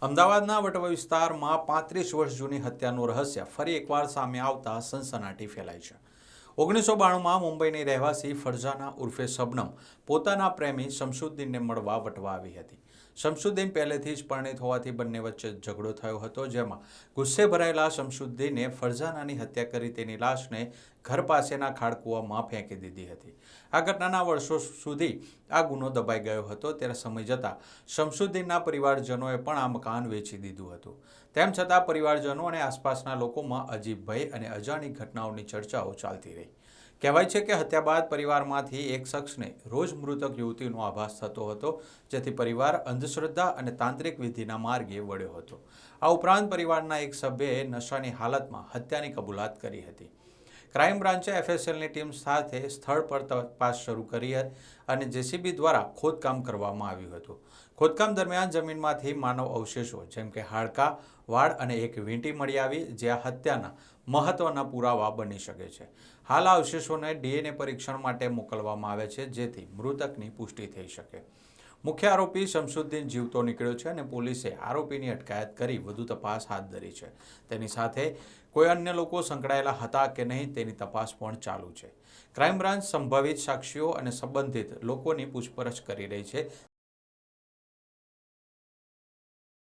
અમદાવાદના વટવા વિસ્તારમાં 35 વર્ષ જૂની હત્યાનું રહસ્ય ફરી એકવાર સામે આવતા સનસનાટી ફેલાઈ છે। 1992માં મુંબઈની રહેવાસી ફરજાના ઉર્ફે શબનમ પોતાના પ્રેમી શમશુદ્દીનને મળવા વટવા આવી હતી। શમશુદ્દીન પહેલેથી જ પરિણીત હોવાથી બંને વચ્ચે ઝઘડો થયો હતો, જેમાં ગુસ્સે ભરાયેલા શમશુદ્દીને ફરજાનાની હત્યા કરી તેની લાશને ઘર પાસેના ખાડકૂવામાં ફેંકી દીધી હતી। આ ઘટનાના વર્ષો સુધી આ ગુનો દબાઈ ગયો હતો, ત્યારે સમય જતાં શમશુદ્દીનના પરિવારજનોએ પણ આ મકાન વેચી દીધું હતું। તેમ છતાં પરિવારજનો અને આસપાસના લોકોમાં અજીબ ભય અને અજાણી ઘટનાઓની ચર્ચાઓ ચાલતી રહી। કહેવાય છે કે હત્યા બાદ પરિવારમાંથી એક શખ્સને રોજ મૃતક યુવતીનો આભાસ થતો હતો, જેથી પરિવાર અંધશ્રદ્ધા અને તાંત્રિક વિધિના માર્ગે વળ્યો હતો। આ ઉપરાંત પરિવારના એક સભ્યએ નશાની હાલતમાં હત્યાની કબૂલાત કરી હતી। ક્રાઇમ બ્રાન્ચે એફએસએલની ટીમ સાથે સ્થળ પર તપાસ શરૂ કરી અને જેસીબી દ્વારા ખોદકામ કરવામાં આવ્યું હતું। ખોદકામ દરમિયાન જમીનમાંથી માનવ અવશેષો જેમ કે હાડકાં, વાળ અને એક વીંટી મળી આવી, જે આ હત્યાના મહત્વના પુરાવા બની શકે છે। હાલ આ અવશેષોને ડીએનએ પરીક્ષણ માટે મોકલવામાં આવે છે, જેથી મૃતકની પુષ્ટિ થઈ શકે। મુખ્ય આરોપી શમશુદ્દીન જીવતો નીકળ્યો છે અને પોલીસે આરોપીની અટકાયત કરી વધુ તપાસ હાથ ધરી છે। તેની સાથે કોઈ અન્ય લોકો સંકળાયેલા હતા કે નહીં તેની તપાસ પણ ચાલુ છે। ક્રાઇમ બ્રાન્ચ સંભવિત સાક્ષીઓ અને સંબંધિત લોકોની પૂછપરછ કરી રહી છે।